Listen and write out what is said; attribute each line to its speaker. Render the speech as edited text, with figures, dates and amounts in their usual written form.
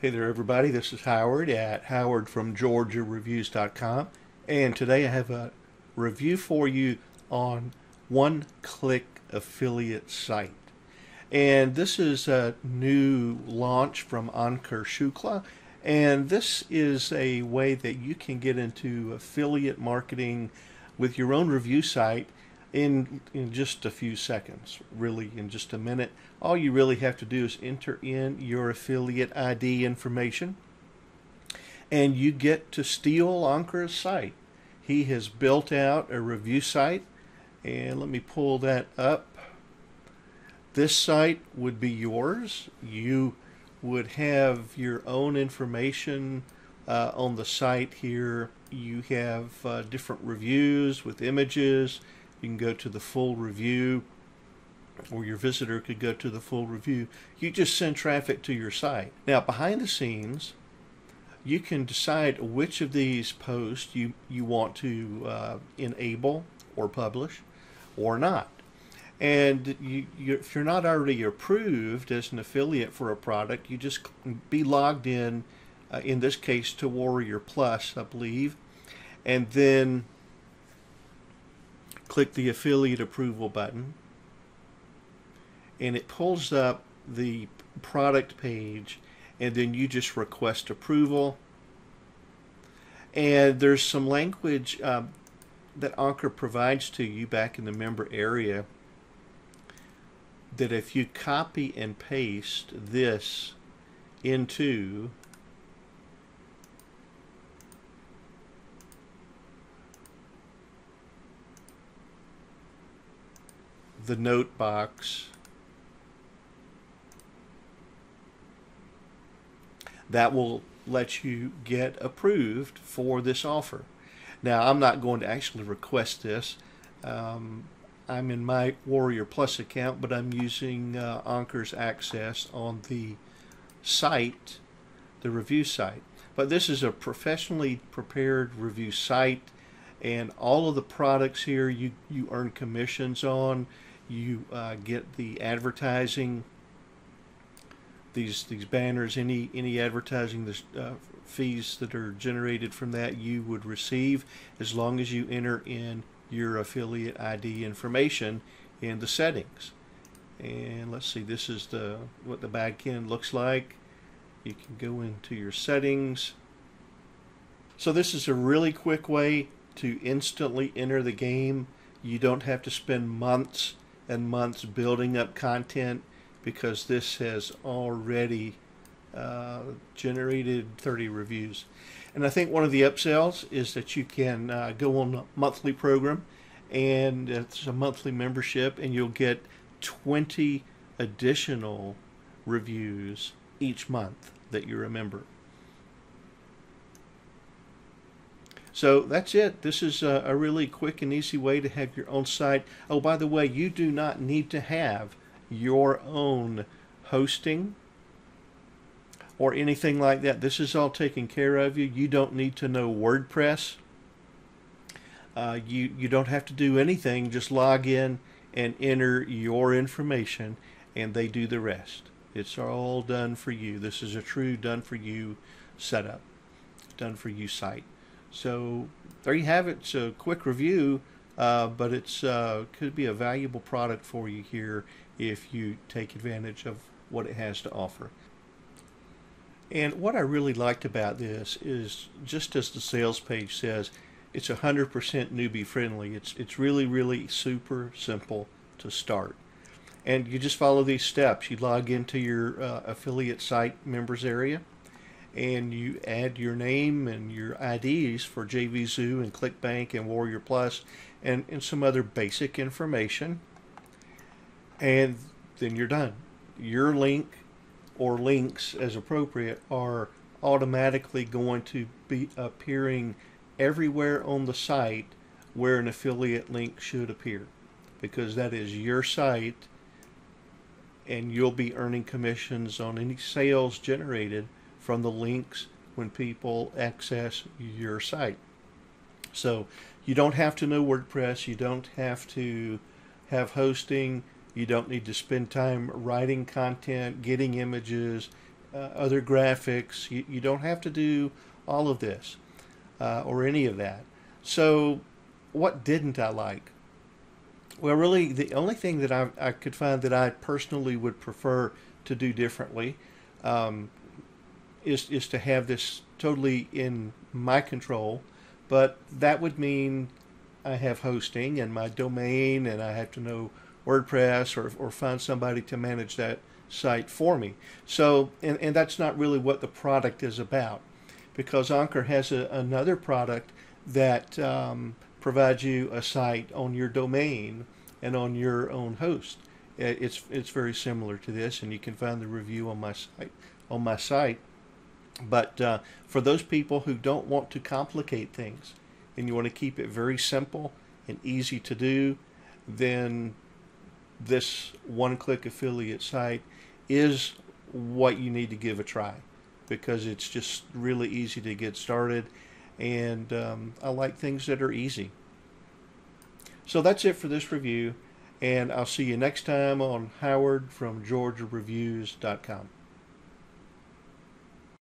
Speaker 1: Hey there, everybody. This is Howard at howardfromgeorgiareviews.com, and today I have a review for you on one-click affiliate site. And this is a new launch from Ankur Shukla, and this is a way that you can get into affiliate marketing with your own review site in just a few seconds, really in just a minute. All you really have to do is enter in your affiliate ID information and you get to steal Ankur's site. He has built out a review site, and let me pull that up. This site would be yours. You would have your own information on the site here. You have different reviews with images. You can go to the full review, or your visitor could go to the full review. You just send traffic to your site. Now, behind the scenes, you can decide which of these posts you want to enable or publish or not. And if you're not already approved as an affiliate for a product, you just be logged in this case to Warrior Plus, I believe, and then click the affiliate approval button, and it pulls up the product page, and then you just request approval. And there's some language that Ankur provides to you back in the member area that if you copy and paste this into the note box, that will let you get approved for this offer. Now, I'm not going to actually request this. I'm in my Warrior Plus account, but I'm using Ankur's access on the site, the review site. But this is a professionally prepared review site, and all of the products here you earn commissions on. You get the advertising, these banners, any advertising, the fees that are generated from that you would receive as long as you enter in your affiliate ID information in the settings. And let's see, this is what the back end looks like. You can go into your settings. So this is a really quick way to instantly enter the game. You don't have to spend months and months building up content, because this has already generated 30 reviews. And I think one of the upsells is that you can go on a monthly program, and it's a monthly membership, and you'll get 20 additional reviews each month that you're a member. So that's it. This is a really quick and easy way to have your own site. Oh, by the way, you do not need to have your own hosting or anything like that. This is all taken care of you. You don't need to know WordPress. You don't have to do anything. Just log in and enter your information, and they do the rest. It's all done for you. This is a true done-for-you setup, done-for-you site. So there you have it. It's a quick review, but it's could be a valuable product for you here if you take advantage of what it has to offer. And what I really liked about this is, just as the sales page says, it's 100% newbie friendly. It's really super simple to start. And you just follow these steps. You log into your affiliate site members area, and you add your name and your IDs for JVZoo and ClickBank and Warrior Plus and some other basic information, and then you're done. Your link or links as appropriate are automatically going to be appearing everywhere on the site where an affiliate link should appear, because that is your site, and you'll be earning commissions on any sales generated from the links when people access your site. So you don't have to know WordPress. You don't have to have hosting. You don't need to spend time writing content, getting images, other graphics. You don't have to do all of this or any of that. So, what didn't I like? Well, really, the only thing that I could find that I personally would prefer to do differently um, is to have this totally in my control. But that would mean I have hosting and my domain, and I have to know WordPress or find somebody to manage that site for me. So, and that's not really what the product is about, because Anchor has another product that provides you a site on your domain and on your own host. It's very similar to this, and you can find the review on my site. But for those people who don't want to complicate things and you want to keep it very simple and easy to do, then this one-click affiliate site is what you need to give a try, because it's just really easy to get started, and I like things that are easy. So that's it for this review, and I'll see you next time on Howard from GeorgiaReviews.com.